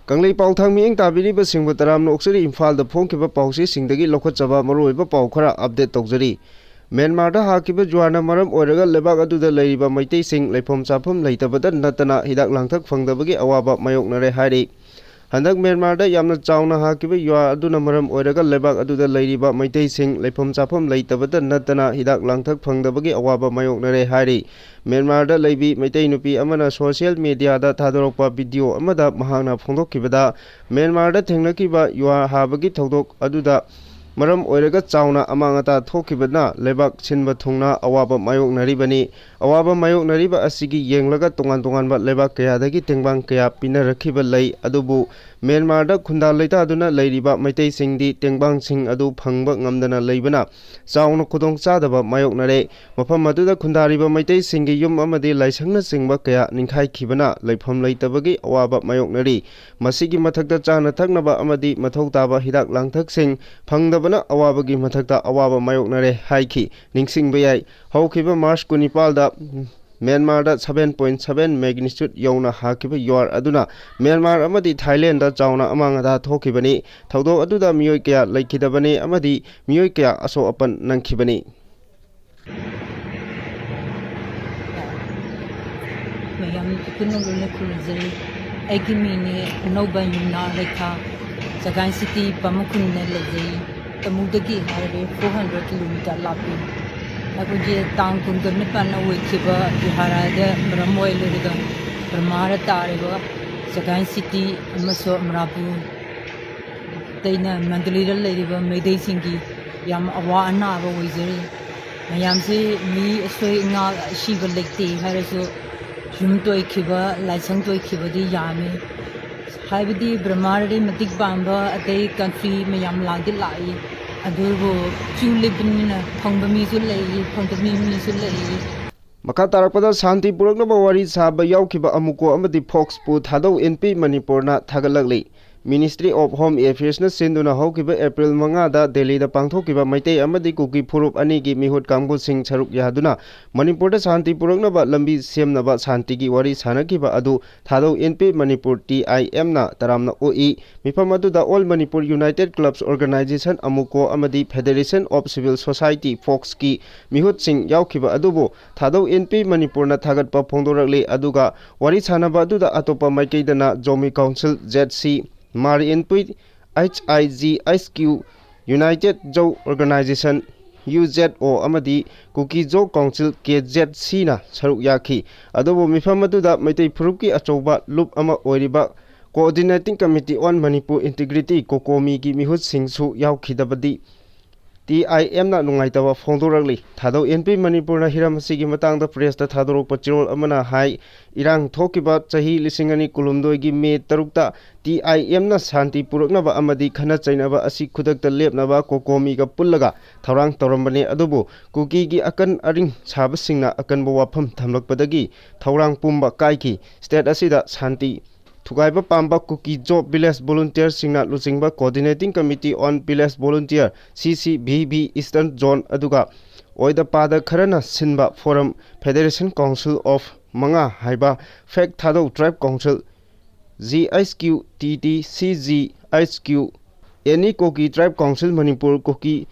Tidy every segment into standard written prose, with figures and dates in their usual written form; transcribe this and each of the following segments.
Kangla Pao thangmi ing tabiriba singbu taram noksari Imphal da phongkiba pausi singdagi lokhatchaba maruiba pau khara update tawjari. Myanmar da hakiba juana maram oiraga lebak aduda leiriba maitei sing leifom chafam leitabada natana hidak langthak phangdabagi awaba mayoknare hari. Handak Myanmar da yamna chawna hakiba yua aduna maram oiraga lebak aduda leiriba maitei sing leifom chafam leitabada natana hidak langthak phangdabagi awaba mayoknare hari. Myanmar da leibi maitei nupi amana social media da thadorokpa video amada mahangna phongdokkibada Myanmar da thengnakiba yua habagi thodok aduda maram oiraga chawna amangata thokibana lebak sinba thungna awaba mayoknaribani awaba mayoknariba asigi yenglaga tongan ba lebak kayadagi tengbang kaya pinarakhiba lei adubu Myanmar da khunda leita aduna leiriba maitei singdi tengbang sing adu phangba ngamdana leibana chawna khudong chadaba mayoknare mafam aduda khundariba maitei singi yum amadi laisangna singba kaya ningkhai khibana leifam leitabagi awaba mayoknari masigi mathakta chana thaknaba amadi mathau taba hidak langthak sing phangdabana awabagi mathakta awaba mayoknare haiki ningsingba yai hawkhiba March 19 da Myanmar da 7.7 magnitude yauna hakiba yuar aduna Myanmar amadi Thailand da chawna amangada thokibani thawdo aduda miyoi kaya laikhidabani amadi miyoi kaya aso apan nangkhibani mayam kunulune kulzari egimini nobanyuna rekha Jagan city pamukunne lejai tamudagi hare 400 km lapi Aguji town kungan pana wikiba Biharada Bramoy Luriga Bramara Tariba Jagan city Maso Mrabu Taina Mandalira Ladiba Mayday Singi Yam Awa Anava Wizari Mayamsi me Soy Nga Shiva Lake Haraso Jumtoi Kiba Laisang Toi Kiba di Yami Haibidi Bramari Matik Bamba at a country Mayam Landi Lai Adugo Chulibina Pongami Sulay, Pongami Sulay. Makatarakpada Santi Puraknaba wari saba yaukiba amuko amadi Fox pu thadau NP Manipur na thagalagli. Ministry of Home Affairs na sinduna haukiba April 5 da Delhi da pangthokiba maitei amadi Kuki Phurup ani gi mihut kangbu sing charuk yaduna Manipur da Santi Puraknaba lambi semnaba Santi gi wari sanakiba adu thadau NP Manipur TIM na taramna OE mifam adu da All Manipur United Clubs Organization amuko amadi Federation of Civil Society Fox ki mihut sing yaukiba adubo thadau NP Manipur na thagatpa phongdorakli aduga wari sanaba adu da atopa maikeidana Zomi Council ZC Mari Input HIGSQ United Joe Organization UZO amadi Kuki Joe Council KZC na saruk yaki adobo mifam aduda maitei phurupki achoba loop ama oiriba Coordinating Committee on Manipur Integrity Kokomi gi mihut singsu yaukhidabadi TIM na nungaitaba phongdorakli thadau NP Manipur na hiramasi matangda press da thadorokpa chirol amana hai irang thokiba chahi lisingani kulumdoi gi me tarukta TIM na Santi Puraknaba amadi khana chainaba asi khudakta lepnaba kokomi ga pullaga thawrang tawrambane adubu Kuki gi akan aring sabasingna akanba wafam thamlakpadagi thawrang pumba kaiki state asida Santi Thugaiba Pamba Kuki Job Village Volunteer Singna Lucingba Coordinating Committee on Village Volunteer CCVB Eastern Zone Aduga Oida Pada Kharana Sinba Forum Federation Council of Manga Haiba Fek Thado Tribe Council GISQ TTCG ISQ Any Kuki Tribe Council Manipur Kuki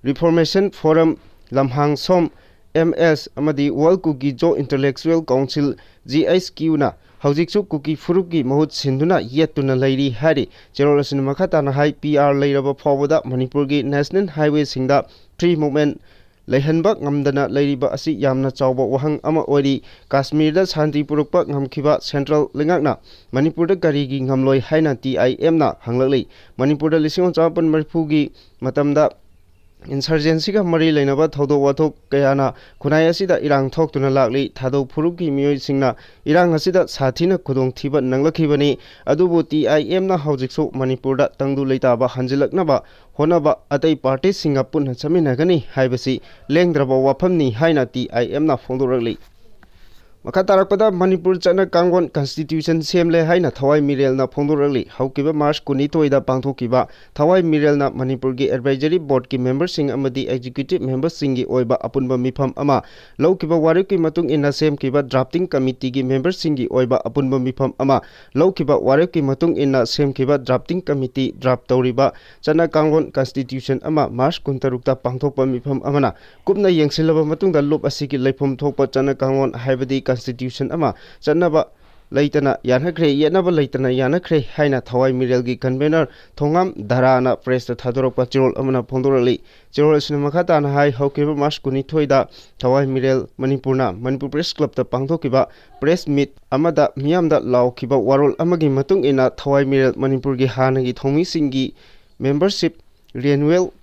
Reformation Forum Lamhang Som MS Amadi World Kuki Jo Intellectual Council GISQ na Hawjiksu Kuki Phuruki mahut sinduna yetuna lairi hari Generation Makata na hai PR lairaba phawada Manipur gi National Highway singda free movement leihanba ngamdana lairiba asi yamna chawba wahang ama ori Kashmir da Shanti purukpa ngamkhiba Central lingakna Manipur da gari gi ngamloi haina TIM na hanglakli Manipur da 1940 gi matamda Insurgency ka mari lainaba thodo wathok kayana khunai asida irang thoktuna lakli thado phuruki miyoi singna irang asida sathina khudong thiba nanglakhibani adubu TIM na hawjiksu Manipur da tangdu leitaba hanjilaknaba honaba atai party singa punna chaminagani haibasi lengdraba wafamni haina TIM na phongdorakli Maka tarakpada Manipur chana Kangwon Constitution semle haina Thawai Mirel na phongdorali haukiba March 12 da pangthokiba Thawai Mirel na Manipur gi Advisory Board ki member sing amadi executive member singi oiba apunba mifam ama laukiba warip ki matung ina semkiba drafting committee gi member singi oiba apunba mifam ama laukiba warip ki matung ina semkiba drafting committee draft tawriba chana Kangwon Constitution ama March 13 da pangthokpa mifam amana kupna yengsilaba matung da lop asiki leifom thokpa chana Kangwon haibadi Constitution ama chanaba laitana yanakre yanaba laitana yanakre haina Thawai Mirel gi convener thongam dharana press ta thadorokpa chirol amana phondorali chirol sina makhata na hai haukiba March 12 da Thawai Mirel Manipurna Manipur Press Club ta pangthokiba press meet amada miyamda laukiba warol amagi matung ina Thawai Mirel Manipur gi hanagi thomi singi membership renewal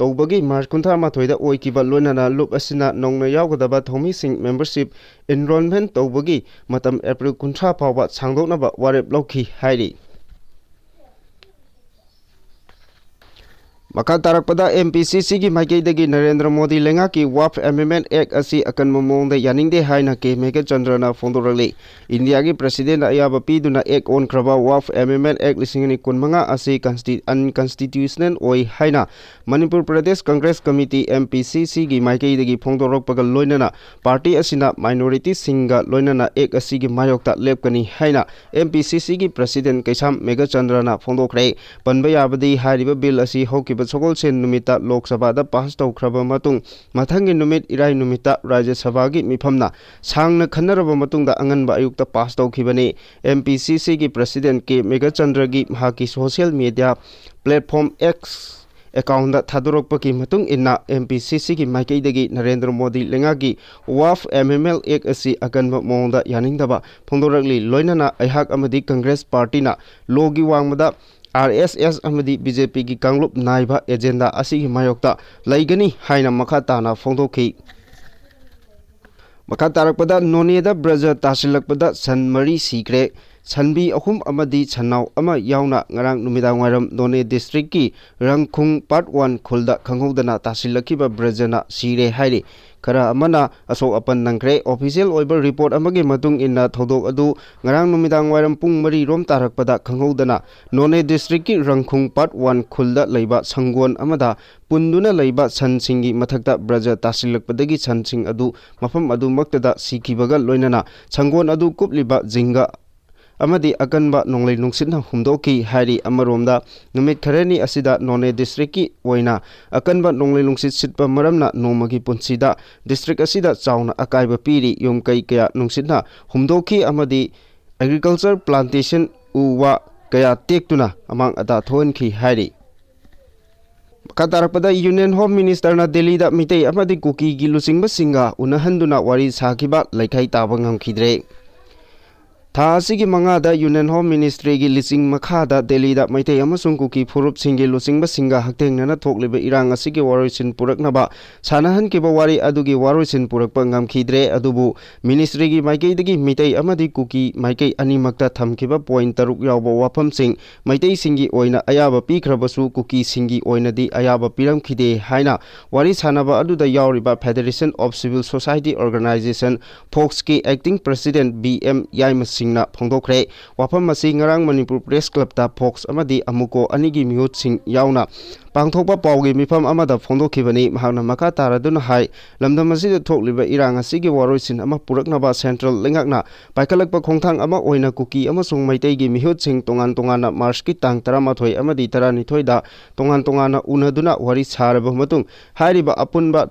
Tobagi March 13 da oikiba loinana loop asina nongna yaugdaba thomi sing membership enrollment tobagi matam April 13 phawa sangdoknaba warep lauki hairi Maka tarakpada MPCC gi maikaidagi Narendra Modi lenga ki Waqf Amendment Act asi akan mamongda yaningde haina ke Mega Chandrana phondorali India gi President ayaba piduna Act on kraba Waqf Amendment Act 2015 asi unconstitutional oi haina Manipur Pradesh Congress Committee MPCC gi maikaidagi phondorokpaga loinana party asina minority singa loinana Act asi gi mayokta lepkani haina MPCC gi President Kaisam Mega Chandrana phondokre panba yabadi hariba bill asi hoki Sogol sen numita Lok Sabha da pass tawkraba matung mathangi numit irai numita Rajya Sabha gi mifamna sangna khanaraba matung da anganba ayukta pass tawkhibani MPCC gi President ke Mega Chandra gi mahaki social media platform X account da thadorokpa ki matung inna MPCC gi maikaidagi Narendra Modi lenga gi Waqf Amendment Act asi akanba mongda yaningdaba phongdorakli loinana aihak amadi Congress Party na logi wangmada RSS amadi BJP gi Kanglup naiba agenda asigi mayokta laigani haina makata na phongdokhi Makatarakpada Noneda Braja Tasilakpada San Mari Sikre Sanbi Ahum Amadi Chanau Ama Yauna Ngarang Numidang Waram None District ki Rangkhung Part 1 Khulda Khanghodana Tasilakiba Brajana Sire Hairi Kara amana asok apan nangkre official oiber report amagi matung inna thodok adu ngarang numidang waram pung mari rom tarakpada khanghodana None district ki Rangkhung Part 1 khulda leiba sanggon amada punduna leiba sansingi mathakta braja tasilakpadagi sansing adu mafam adu maktada sikibaga loinana sanggon adu kupliba jinga amadi akanba nonglei nungsitna humdoki hari amaromda numit kharani asida None district ki oina akanba nonglei nungsit sitpa maramna nomagi punsida district asida chauna akaiba piri yomkai kaya nungsitna humdoki amadi agriculture plantation uwa kaya tektuna amang ada thonki hari Katarakpada Union Home Minister na Delhi da mitei amadi Kuki gi lusingba singa unahanduna wari sakiba laikhai tabangam khidre Tha asigi mangada Union Home Ministry gi lising makhada Delhi da maitei amasung Kuki phurup singi lusingba singa haktengnana thokliba irang asigi waroisin puraknaba sanahan kiba wari adugi waroisin purakpa ngamkhidre adubu Ministry gi maikeidagi mitei amadi Kuki maikei animakta thamkiba point taruk yawba wafam sing maitei singi oina ayaba pikhrabasu Kuki singi oinadi ayaba piramkhide haina wari sanaba aduda yawriba Federation of Civil Society Organization Fox ki acting president BM Yaimas Singna phongdokre wafam masi ngarang Manipur Press Club ta Fox amadi amuko anigi mihut sing yauna pangthokpa paugi mifam amada phongdokhibani mahakna maka taraduna hai lamdam asida thokliba irang asigi waroisin ama puraknaba central lengakna paikalakpa khongthang ama oina Kuki amasung maitei gi mihut sing tongan tongana March ki tang 13 amadi 12 da tongan tongana unaduna wari saraba matung hairiba apunba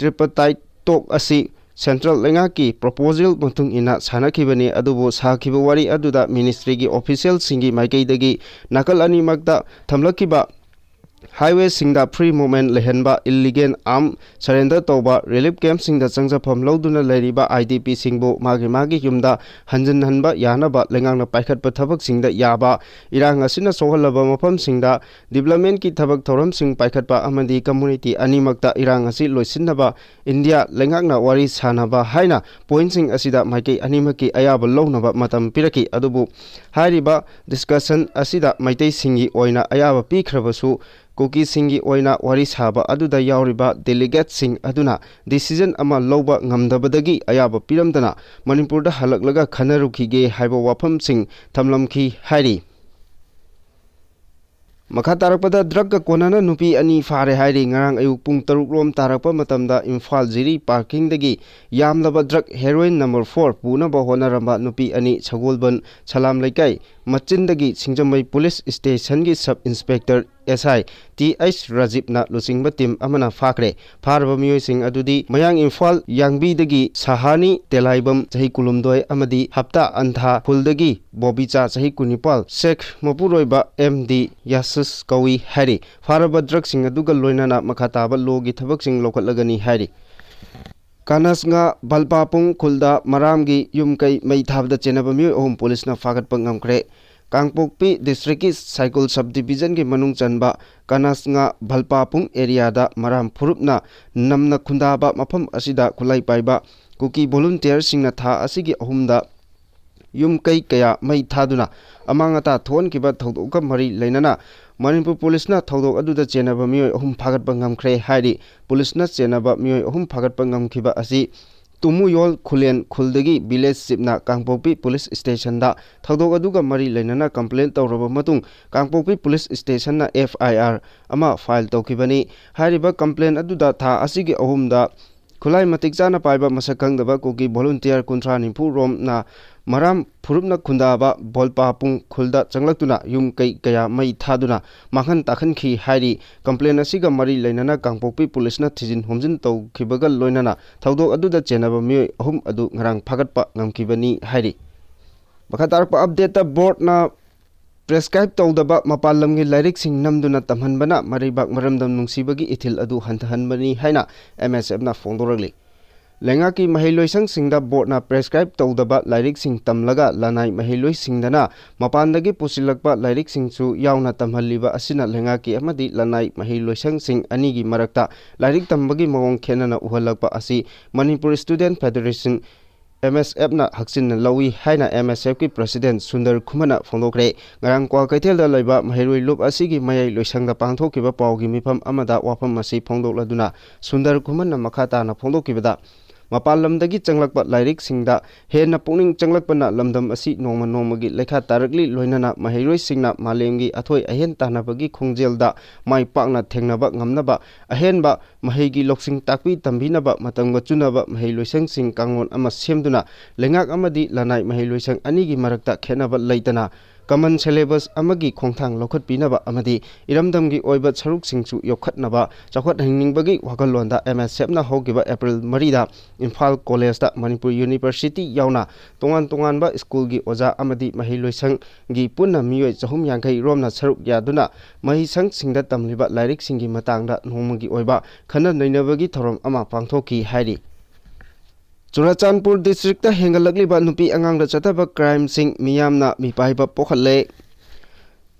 tripartite talk asi Central Lengaki proposal matung ina sanakibani adubu sakiba wari aduda ministry gi official singi maikaidagi nakal ani magda thamlakiba highway singda free movement lehenba illegal arm surrender toba relief camp singda changjapam loduna leriba IDP singbu magi yumda hanjan hanba yanaba lengangna paikhatpa thabak singda yaba irang asina sohalaba mafam singda development ki thabak thoram sing paikhatpa amadi community animakta irang asi loisinaba India lengakna wari sanaba haina point sing asida maikei animaki ayaba lohnaba matam piraki adubu hariba discussion asida maitei singi oina ayaba pikhrabasu Kuki Singi oina wari saba aduda yauriba delegate sing aduna decision ama loba ngamdabadagi ayaba piramdana Manipurda halaklaga khanarukhige haiba wafam sing thamlamki hairi Makha tarakpada drug ka konana nupi ani fare hairi ngarang ayuk pung taruk rom tarakpa matamda Imphal Jiri parking dagi yamlaba drug heroin number 4 puna ba honaramba nupi ani Chagolban Salam Laikai Machindagi Singjamai Police Station gi Sub Inspector SI TH Rajib na lusingba team amana fakre farba miyoy sing adudi mayang Imphal Yangbi dagi Sahani Telaibam chahi kulumdoi amadi hapta antha Huldagi Bobicha chahi kunipal Sheikh Mapuroiba MD Yasus Kawi hari farba drug sing aduga loinana makhataba logi thabak sing lokatlagani hari Kanasnga Balpapung Kulda Maramgi Yumkai Maithabda Chenabami Om Police na Fagat Pangamkre Kangpokpi District Cycle Subdivision ki Manung Chanba Kanasnga Balpapung area da Maram Purupna Namna Kundaba Mapam Asida Kulai Paiba Kuki volunteer singna tha asigi ahumda Yumkai Kaya Maithaduna Amangata Thon Kiba Thodoka Mari Lainana Manipur Police na thodok aduda chenaba mioi ahum phagat pangam khre hairi police na chenaba mioi ahum phagat pangam khiba asi Tammu Yol Khulen Khuldagi village sipna Kangpokpi police station da thodok aduga mari lainana complaint tawraba matung Kangpokpi police station na FIR ama file tawkibani hariba complaint aduda tha asigi ahum da Khulai matik chana paiba masakang daba Kuki volunteer kuntra nimpu rom na Maram Purupna Kundaba Bolpapung Khulda Changlaktuna Yumkai Kaya Mai Thaduna Mahan Takhan Khi Hairi complaint asiga mari lainana Kangpokpi police na thijin homjin taw khibaga loinana thodok aduda chenaba mioi ahum adu ngarang phagatpa ngamkibani hairi Bakhatarpa update board na prescribe tawdaba mapalamgi lyric sing namduna tamhanbana maribak maramdam nungsibagi ithil adu hantahanbani haina MSF na fongdoragli Lenga ki mahiloisang singda board na prescribe tawdaba lyric sing tamlaga lanai mahiloi singdana mapandagi pusilakpa lyric singchu yauna tamhalliba asina lenga ki amadi lanai mahiloisang sing anigi marakta lyric tambagi mawong khenana uhalakpa asi Manipur Student Federation MSF na haksin na lawi haina MSF ki president Sundar Khumana fondokre ngarang kwa kaithel da laiba mahiroi lup asigi mayai loisangda pangthokiba pawgi mifam amada wafam asi fondokladuna Sundar Khumana makhata na fondokibada Mapalamdagi changlakpa lyric singda hena pungning changlakpana lamdam asi nongma nongmagi lekha tarakli loinana mahiroi singna malemgi athoi ahen tanabagi khongjelda mai pakna thengnaba ngamnaba ahenba mahigi loksing takpi tambinaba matangba chunaba mahiloisang sing kangon ama semduna lengak amadi lanai mahiloisang anigi marakta khenaba leitana common syllabus amagi khongthang lokhat pinaba amadi iramdamgi oiba saruk singchu yokhatnaba chakhat hingningbagi wakalonda MSF na hogiba April 3 da Imphal College da Manipur University yauna tongan ba school gi oja amadi mahiloisang gi punna mioi 350 romna saruk yaduna mahisang singda tamliba lyric singi matangda nongmagi oiba khana nainabagi thorom ama pangthoki hairi Churachandpur district ta hengalakliba nupi angangda chataba crime sing miyamna mipaiba pokhalle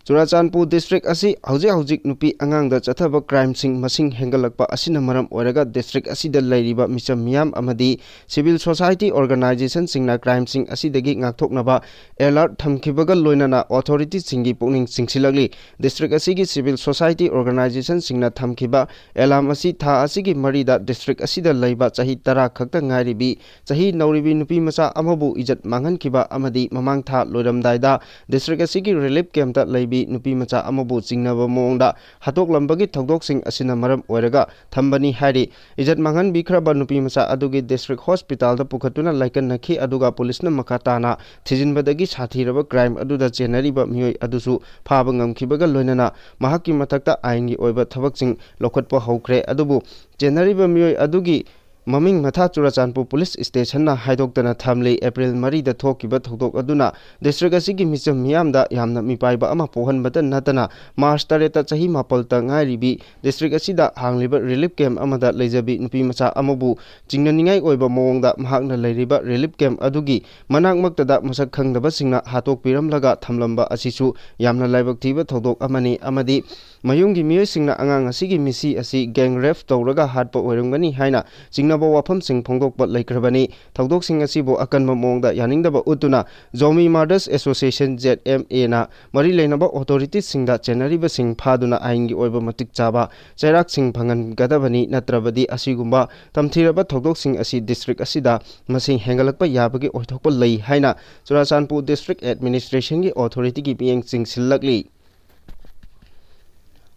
Churachandpur district asi hojik nupi angangda chathaba crime sing masing hengalakpa asina maram oraga district asida lairiba micham miyam amadi civil society organization singna crime sing asidagi ngakthoknaba alert thamkibaga loinana authority singi pokning singsilagli district asigi civil society organization singna thamkiba alarm asi tha asigi marida district asida laiba chahi 10 khakta ngairibi chahi nauribi nupi macha amabu ijat manghankiba amadi mamang tha loiramdaida district asigi relief camp ta laibi nupi macha amabu chingnaba mongda hatok lambagi thodok sing asina maram oiraga thambani hari ijat manghan bikraba nupi macha adugi district hospital da pukhatuna laikan nakhi aduga police na makatana thijinbadagi sathiraba crime aduda chenariba mioi adusu phaba ngamkhibaga loinana mahakki mathakta aingi oiba thabak sing lokhatpa haukhre adubu chenariba mioi adugi Maming Matha Churachandpur Police Station na haidoktana thamle April 3 da thokiba thodok aduna district asigi micham miyamda yamna mipaiba ama pohanbata natana March 3 ta chahi mapal ta ngairibi district asida hangliba relief camp amada leijabi nupi macha amabu chingnaningai oiba mawongda mahakna leiriba relief camp adugi manakmaktada masak khangdaba singna hatok piramlaga thamlamba asisu yamna laibak thiba thodok amani amadi mayunggi miyoisingna angang asigi misi asi gang rape tawraga hatpa oirumgani haina jingnaba wafamsing phongdokpa laikrabani thawdoksing asibo akanba mongda yaningdaba utuna Zomi Murders Association ZMA na mari leinaba authorities singda chenariba sing phaduna aingi oiba matik chaba chairak sing phangan gadabani natrabadi asigumba tamthiraba thawdoksing asi district asida masing hengalakpa yabagi oithokpa lei haina Churachandpur District Administration gi authority gi pieng chingsilakli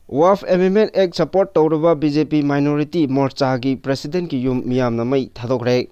Waqf Amendment Act support tawraba BJP minority morcha gi president ki yum miyamna mai thadokre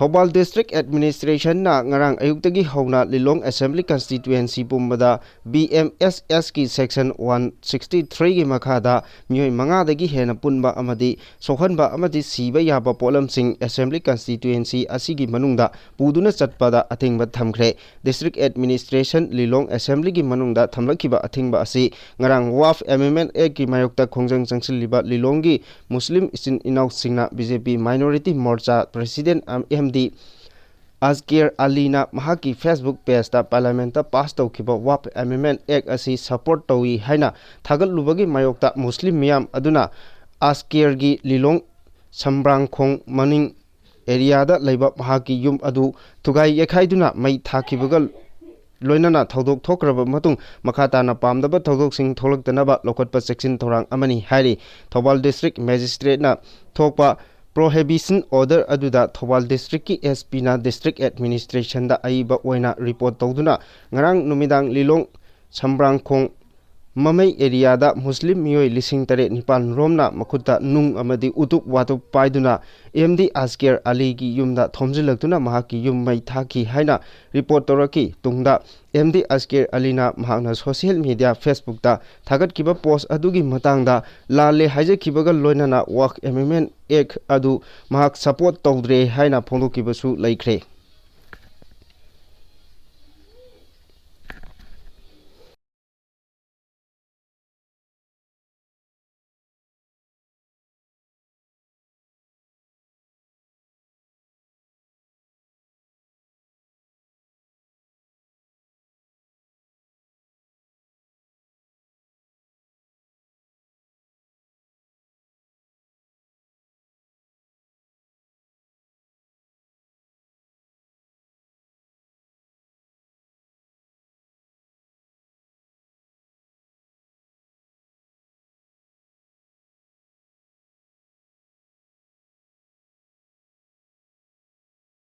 Thobal District Administration na ngarang ayuktagi hauna Lilong Assembly Constituency pumbada BMSS ki section 163 gi makhada mioi manga dagi hena punba amadi sokhanba amadi siba yaba polamsing Assembly Constituency asigi manungda puduna chatpada athingba thamkhre District Administration Lilong Assembly gi manungda thamlakiba athingba asi ngarang Waqf Amendment Act ki mayokta khongjang changsilliba Lilong gi Muslim isin inaw singna BJP minority morcha president MD Azkir Alina mahaki Facebook page ta parliament ta pass tawkiba Waqf Amendment Act asi support tawi haina thagalubagi mayokta Muslim miyam aduna Azkir gi Lilong Sambrangkhong maning area da leiba mahaki yum adu tugai yakhaiduna mai thakibaga loinana thodok thokraba matung makhata na pamdaba thodok sing tholaktanaba lokotpa section thorang amani hairi Thobal District Magistrate na thokpa Prohibition order aduda Thobal District ki SP na District Administration da aiba oina report tawduna ngarang numidang Lilong Sambrangkhong mamai area da Muslim mioi lising tare nipan romna makhuta nung amadi utuk watup paiduna MD Azkir Ali gi yumda thomjilaktuna mahaki yum mai thaki haina report toraki tungda MD Azkir Ali na mahakna social media Facebook da thagat kiba post adugi matangda lale haje kibaga loinana Waqf Amendment Act adu mahak support tawdre haina phongdokiba su laikre